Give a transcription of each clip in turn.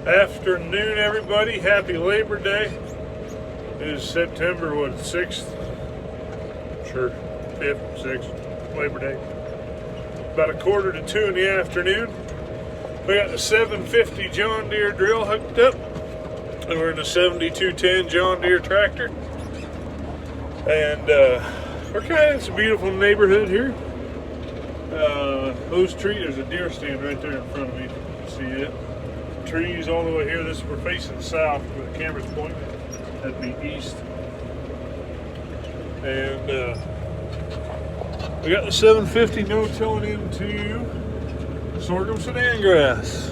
Afternoon, everybody. Happy Labor Day. It is September, 6th? Sure, 5th, 6th, Labor Day. About 1:45 in the afternoon. We got the 750 John Deere drill hooked up, and we're in the 7210 John Deere tractor. And it's a beautiful neighborhood here. Those trees, there's a deer stand right there in front of me. See it? Trees all the way here. We're facing south where the camera's pointing. That'd be east. And we got the 750 no-tilling into sorghum sedan grass.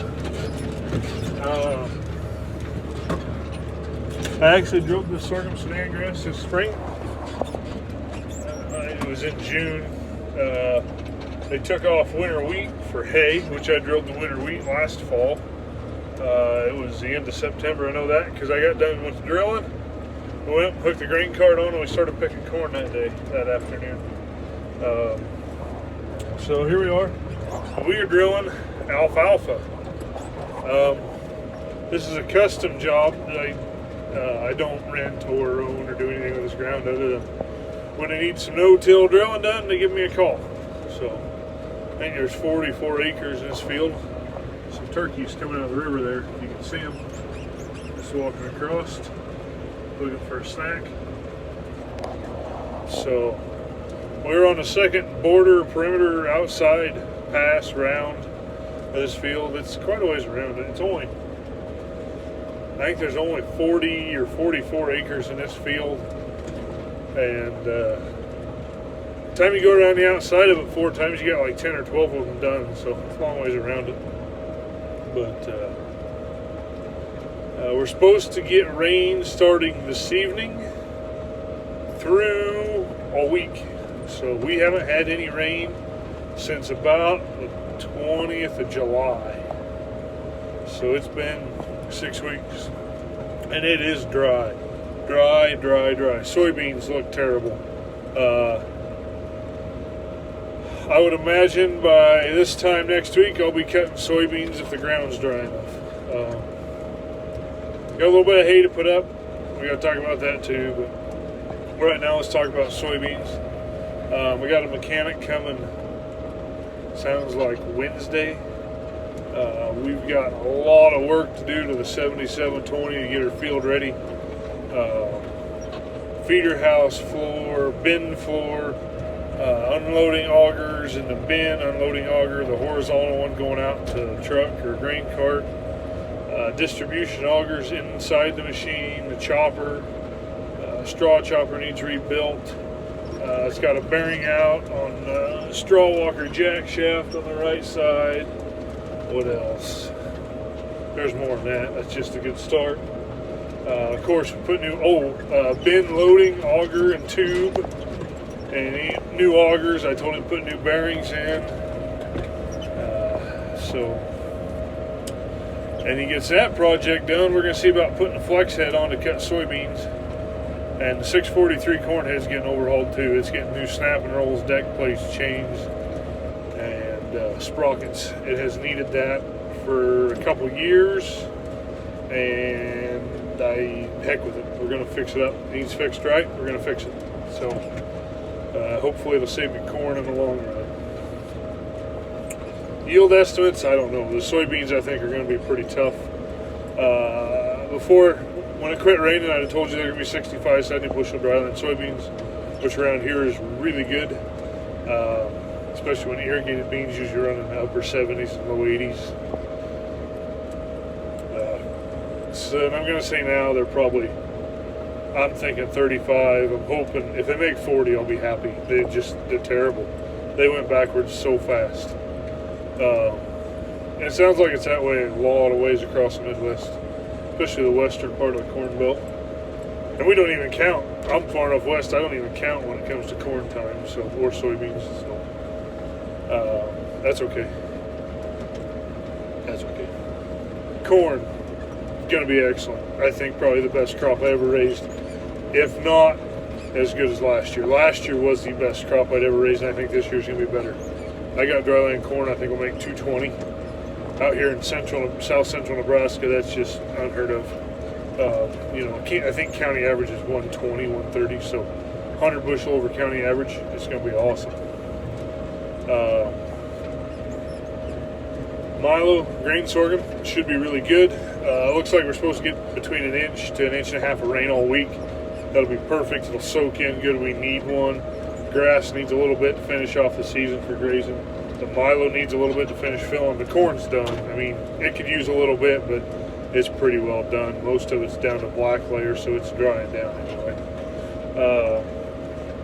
I actually drove the sorghum sedan grass this spring. It was in June. They took off winter wheat for hay, which I drilled the winter wheat last fall. It was the end of September, I know that, because I got done with drilling. We went up and hooked the grain cart on, and we started picking corn that afternoon. So here we are. We are drilling alfalfa. This is a custom job that I don't rent or own or do anything with this ground other than when I need some no-till drilling done, they give me a call. So I think there's 44 acres in this field. Some turkeys coming out of the river there. You can see them just walking across, looking for a snack. So we're on the second border perimeter outside pass round of this field. It's quite a ways around it. I think there's only 40 or 44 acres in this field. And the time you go around the outside of it 4 times, you got like 10 or 12 of them done. So it's a long ways around it. But we're supposed to get rain starting this evening through a week. So we haven't had any rain since about the 20th of July. So it's been 6 weeks. And it is dry. Dry. Soybeans look terrible. I would imagine by this time next week I'll be cutting soybeans if the ground's dry enough. Got a little bit of hay to put up. We got to talk about that too. But right now let's talk about soybeans. We got a mechanic coming. Sounds like Wednesday. We've got a lot of work to do to the 7720 to get her field ready. Feeder house floor, bin floor, unloading augers in the bin, unloading auger, the horizontal one going out to the truck or grain cart, distribution augers inside the machine, the chopper, straw chopper needs rebuilt. It's got a bearing out on the straw walker jack shaft on the right side. What else? There's more than that. That's just a good start. Of course, we put new bin loading auger and tube, and new augers. I told him to put new bearings in. And he gets that project done. We're going to see about putting a flex head on to cut soybeans. And the 643 corn head's getting overhauled too. It's getting new snap and rolls, deck plates changed, and sprockets. It has needed that for a couple years, and heck with it. We're going to fix it up. It needs fixed right. We're going to fix it. So hopefully it'll save me corn in the long run. Yield estimates, I don't know. The soybeans I think are going to be pretty tough. When it quit raining, I'd have told you they're going to be 65, 70 bushel dryland soybeans, which around here is really good. Especially when irrigated beans usually run in the upper 70s and low 80s. So I'm going to say now they're probably, I'm thinking 35. I'm hoping if they make 40, I'll be happy. They're terrible. They went backwards so fast. And it sounds like it's that way a lot of ways across the Midwest, especially the western part of the Corn Belt. And we don't even count. I'm far enough west, I don't even count when it comes to corn time, or soybeans. So that's okay. Corn, going to be excellent. I think probably the best crop I ever raised, if not as good as last year. Last year was the best crop I'd ever raised, and I think this year's going to be better. I got dryland corn, I think we'll make 220. Out here in south central Nebraska, that's just unheard of. You know, I think county average is 120, 130, so 100 bushel over county average. It's going to be awesome. Milo, grain sorghum, should be really good. Looks like we're supposed to get between an inch to an inch and a half of rain all week. That'll be perfect. It'll soak in good. We need one. Grass needs a little bit to finish off the season for grazing. The Milo needs a little bit to finish filling. The corn's done. I mean, it could use a little bit, but it's pretty well done. Most of it's down to black layer, so it's drying down anyway.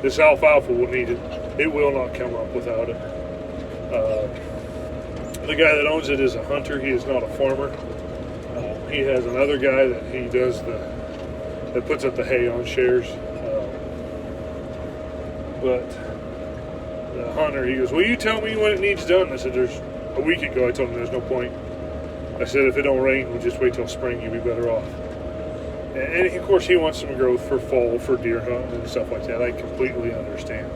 This alfalfa will need it. It will not come up without it. The guy that owns it is a hunter. He is not a farmer. He has another guy that he does that puts up the hay on shares. But the hunter, he goes, "Will you tell me when it needs done?" I said, "There's a week ago. I told him there's no point." I said, "If it don't rain, we'll just wait till spring. You'll be better off." And of course, he wants some growth for fall, for deer hunting and stuff like that. I completely understand.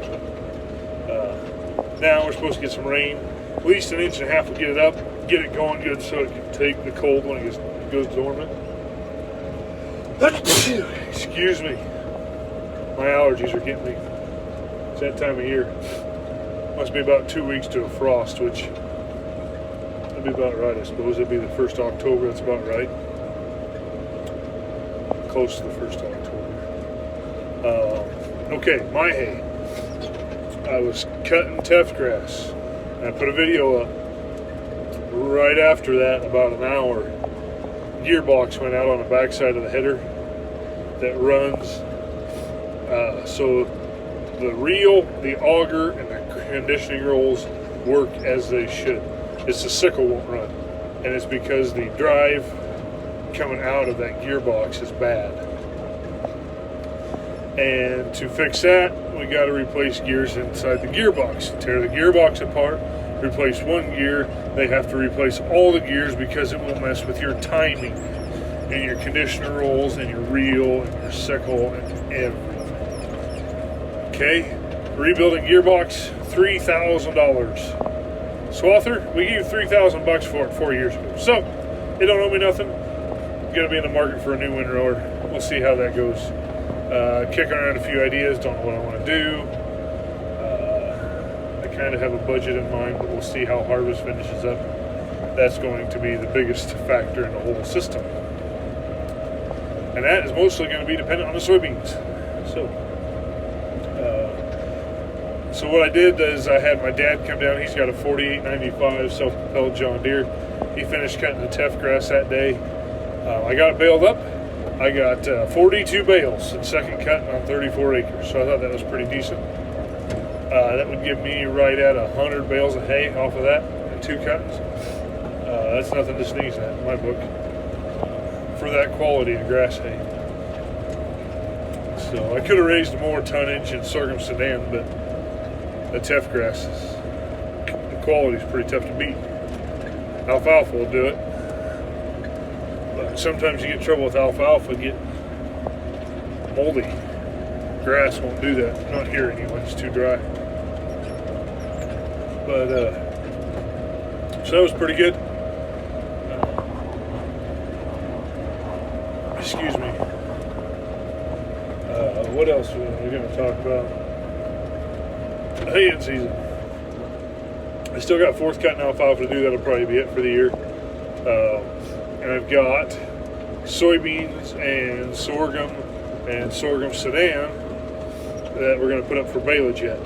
Now we're supposed to get some rain. At least an inch and a half will get it up, get it going good so it can take the cold when it goes dormant. Excuse me. My allergies are getting me. It's that time of year. Must be about 2 weeks to a frost, which would be about right, I suppose. It'd be the 1st of October. That's about right. Close to the 1st of October. Okay, my hay. I was cutting teff grass. I put a video up. Right after that, about an hour, gearbox went out on the backside of the header that runs. So the reel, the auger, and the conditioning rolls work as they should. It's the sickle won't run. And it's because the drive coming out of that gearbox is bad. And to fix that, we got to replace gears inside the gearbox. Tear the gearbox apart, replace one gear. They have to replace all the gears because it will mess with your timing and your conditioner rolls and your reel and your sickle and everything. Okay, rebuilding gearbox, $3,000. Swather, we gave $3,000 for it 4 years ago. So, it don't owe me nothing. Gonna be in the market for a new windrower. We'll see how that goes. Kicking around a few ideas, don't know what I want to do. I kind of have a budget in mind, but we'll see how harvest finishes up. That's going to be the biggest factor in the whole system. And that is mostly going to be dependent on the soybeans. So what I did is I had my dad come down. He's got a 4895 self-propelled John Deere. He finished cutting the teff grass that day. I got it baled up. I got 42 bales in second cutting on 34 acres, so I thought that was pretty decent. That would give me right at 100 bales of hay off of that in 2 cuttings. That's nothing to sneeze at in my book for that quality of grass hay. So I could have raised more tonnage in sorghum Sudan, but the teff grass, the quality is pretty tough to beat. Alfalfa will do it. But sometimes you get in trouble with alfalfa, get moldy. Grass won't do that. Not here anyway, it's too dry. But, so that was pretty good. Excuse me. What else are we going to talk about? Haying season. I still got 4th cutting alfalfa to do. That'll probably be it for the year. And I've got soybeans and sorghum Sudan that we're going to put up for baleage yet.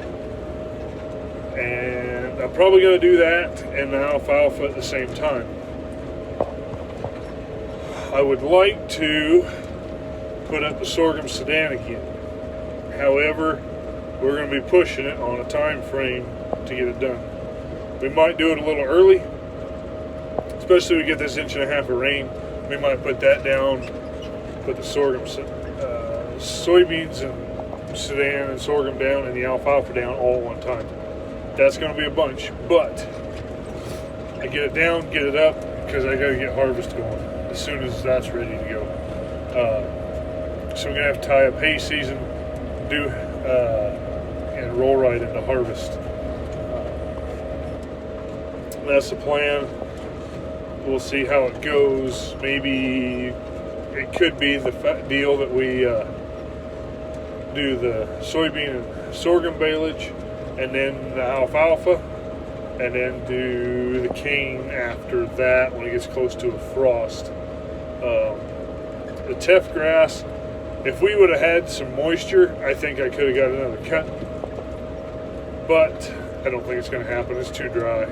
And I'm probably going to do that and the alfalfa at the same time. I would like to put up the sorghum Sudan again. However, we're going to be pushing it on a time frame to get it done. We might do it a little early, especially if we get this 1.5 inches of rain. We might put that down, put the sorghum, soybeans and Sudan and sorghum down and the alfalfa down all at one time. That's going to be a bunch, but I get it down, get it up, because I got to get harvest going as soon as that's ready to go. So we're going to have to tie up hay season, and roll right into harvest. That's the plan. we'll see how it goes. Maybe it could be the deal that we do the soybean and sorghum baleage, and then the alfalfa, and then do the cane after that when it gets close to a frost. The teff grass, if we would have had some moisture, I think I could have got another cut, but I don't think it's going to happen. It's too dry.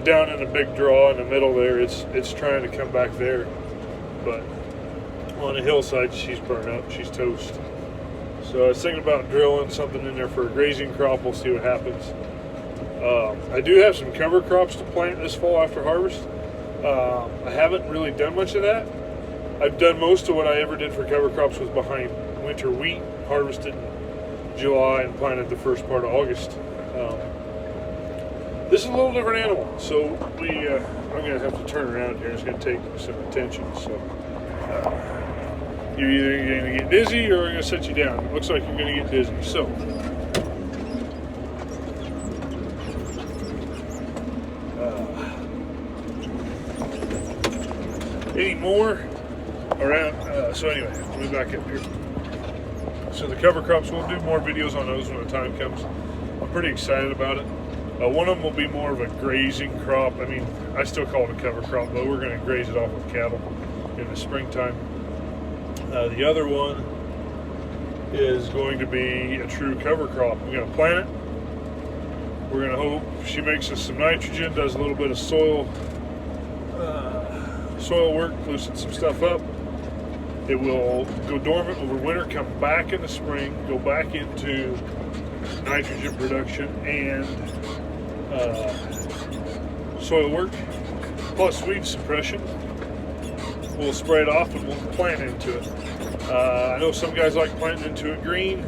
Down in the big draw in the middle there, it's trying to come back there, but on the hillside she's burnt up, she's toast. So I was thinking about drilling something in there for a grazing crop. We'll see what happens. I do have some cover crops to plant this fall after harvest. I haven't really done much of that. I've done most of what I ever did for cover crops was behind winter wheat, harvested in July and planted the first part of August. This is a little different animal, so I'm going to have to turn around here. It's going to take some attention. So you're either going to get dizzy or I'm going to set you down. It looks like you're going to get dizzy. So any more around? So anyway, let me back up here. So the cover crops, we'll do more videos on those when the time comes. I'm pretty excited about it. One of them will be more of a grazing crop. I mean, I still call it a cover crop, but we're going to graze it off with cattle in the springtime. The other one is going to be a true cover crop. We're going to plant it. We're going to hope she makes us some nitrogen, does a little bit of soil work, loosens some stuff up. It will go dormant over winter, come back in the spring, go back into nitrogen production and soil work, plus weed suppression. We'll spray it off and we'll plant into it. I know some guys like planting into it green.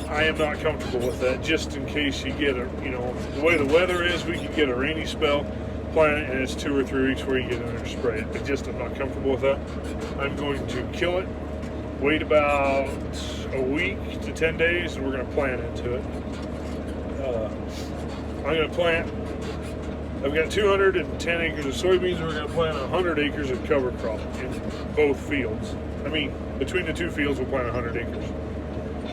I am not comfortable with that, just in case you get the way the weather is, we could get a rainy spell, plant it, and it's 2 or 3 weeks where you get in there and spray it. I'm not comfortable with that. I'm going to kill it, wait about a week to 10 days, and we're going to plant into it. I'm going to plant, I've got 210 acres of soybeans, and we're going to plant 100 acres of cover crop in both fields. I mean, between the two fields, we'll plant 100 acres.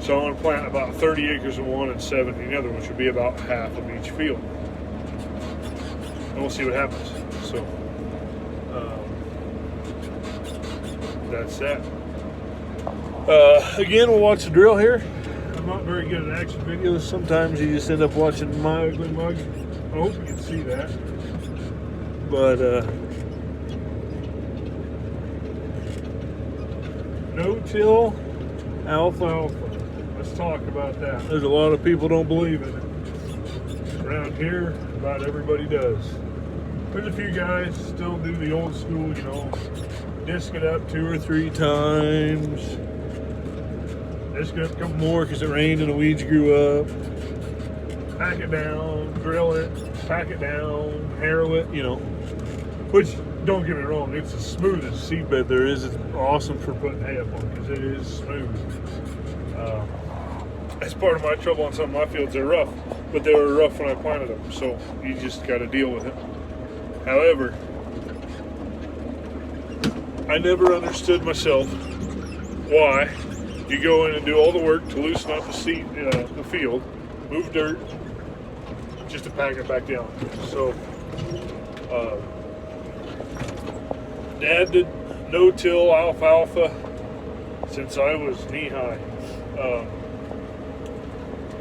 So I'm going to plant about 30 acres in one and 70 in the other, which would be about half of each field. And we'll see what happens. So, that's that. Again, we'll watch the drill here. I'm not very good at action videos. Sometimes you just end up watching my ugly mug. I hope you can see that. But, no-till alfalfa. Let's talk about that. There's a lot of people don't believe in it. Around here, about everybody does. There's a few guys still do the old school, disc it up 2 or 3 times. Disc it up a couple more because it rained and the weeds grew up. Pack it down, drill it, pack it down, harrow it, Which, don't get me wrong, it's the smoothest seedbed there is. It's awesome for putting hay up on because it is smooth. That's part of my trouble on some of my fields. They're rough, but they were rough when I planted them, so you just got to deal with it. However, I never understood myself why you go in and do all the work to loosen up the field, move dirt, just to pack it back down. So, Dad did no-till alfalfa since I was knee-high.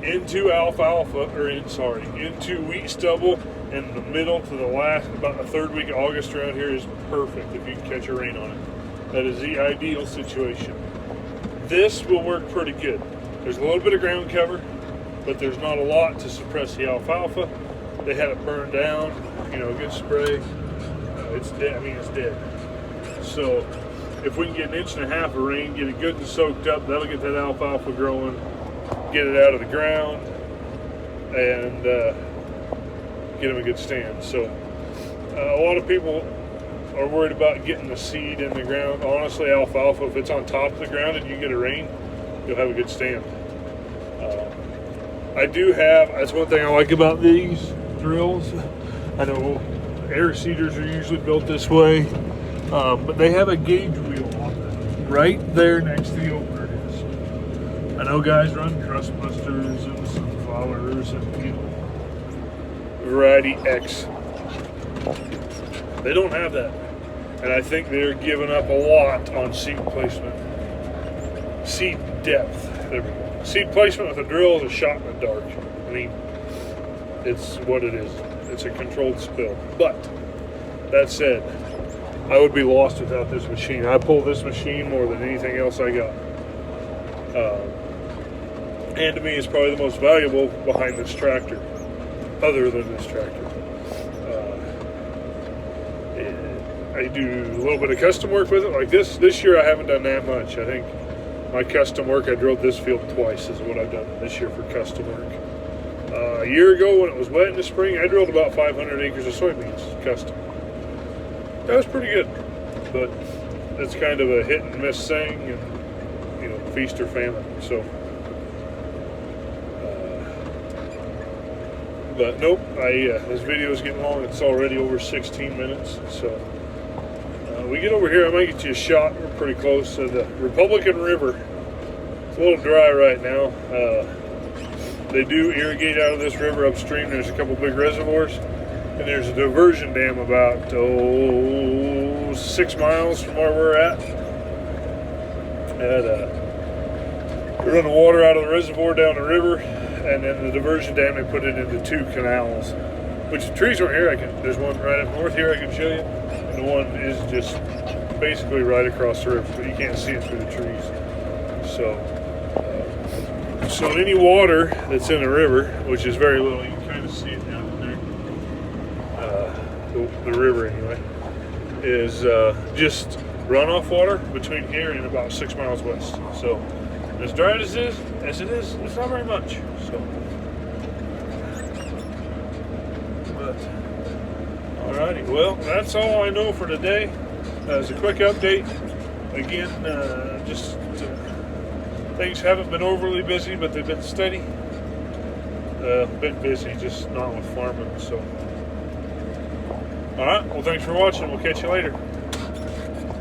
Into wheat stubble in the middle to the last, about the 3rd week of August around here is perfect if you can catch a rain on it. That is the ideal situation. This will work pretty good. There's a little bit of ground cover, but there's not a lot to suppress the alfalfa. They had it burned down, a good spray. It's dead. It's dead. So if we can get 1.5 inches of rain, get it good and soaked up, that'll get that alfalfa growing, get it out of the ground, and get them a good stand. So a lot of people are worried about getting the seed in the ground. Honestly, alfalfa, if it's on top of the ground and you get a rain, you'll have a good stand. That's one thing I like about these drills. I know Air seeders are usually built this way, but they have a gauge wheel on them right there next to the opener disc. I know guys run crust busters and sunflowers and variety X. They don't have that, and I think they're giving up a lot on seed placement. Seed depth. There we go. Seed placement with a drill is a shot in the dark. I mean, it's what it is. It's a controlled spill. But that said, I would be lost without this machine. I pull this machine more than anything else I got. And to me, it's probably the most valuable behind this tractor, other than this tractor. I do a little bit of custom work with it. Like this year I haven't done that much. I think my custom work, I drilled this field twice is what I've done this year for custom work. A year ago when it was wet in the spring, I drilled about 500 acres of soybeans custom. That was pretty good, but it's kind of a hit and miss thing, and feast or famine. So, but nope, this video is getting long. It's already over 16 minutes, so. We get over here, I might get you a shot. We're pretty close to the Republican River. It's a little dry right now. They do irrigate out of this river upstream. There's a couple big reservoirs, and there's a diversion dam about 6 miles from where we're at. And we run the water out of the reservoir down the river, and then the diversion dam, they put it into 2 canals. Which the trees are here. There's one right up north here I can show you. And the one is just basically right across the river, but you can't see it through the trees. So any water that's in the river, which is very little, you can kind of see it down there, the river anyway, is just runoff water between here and about 6 miles west. So as dry as it is, it's not very much. So. Alrighty, well, that's all I know for today. As a quick update, again, things haven't been overly busy, but they've been steady. Been busy, just not with farming. So, all right. Well, thanks for watching. We'll catch you later.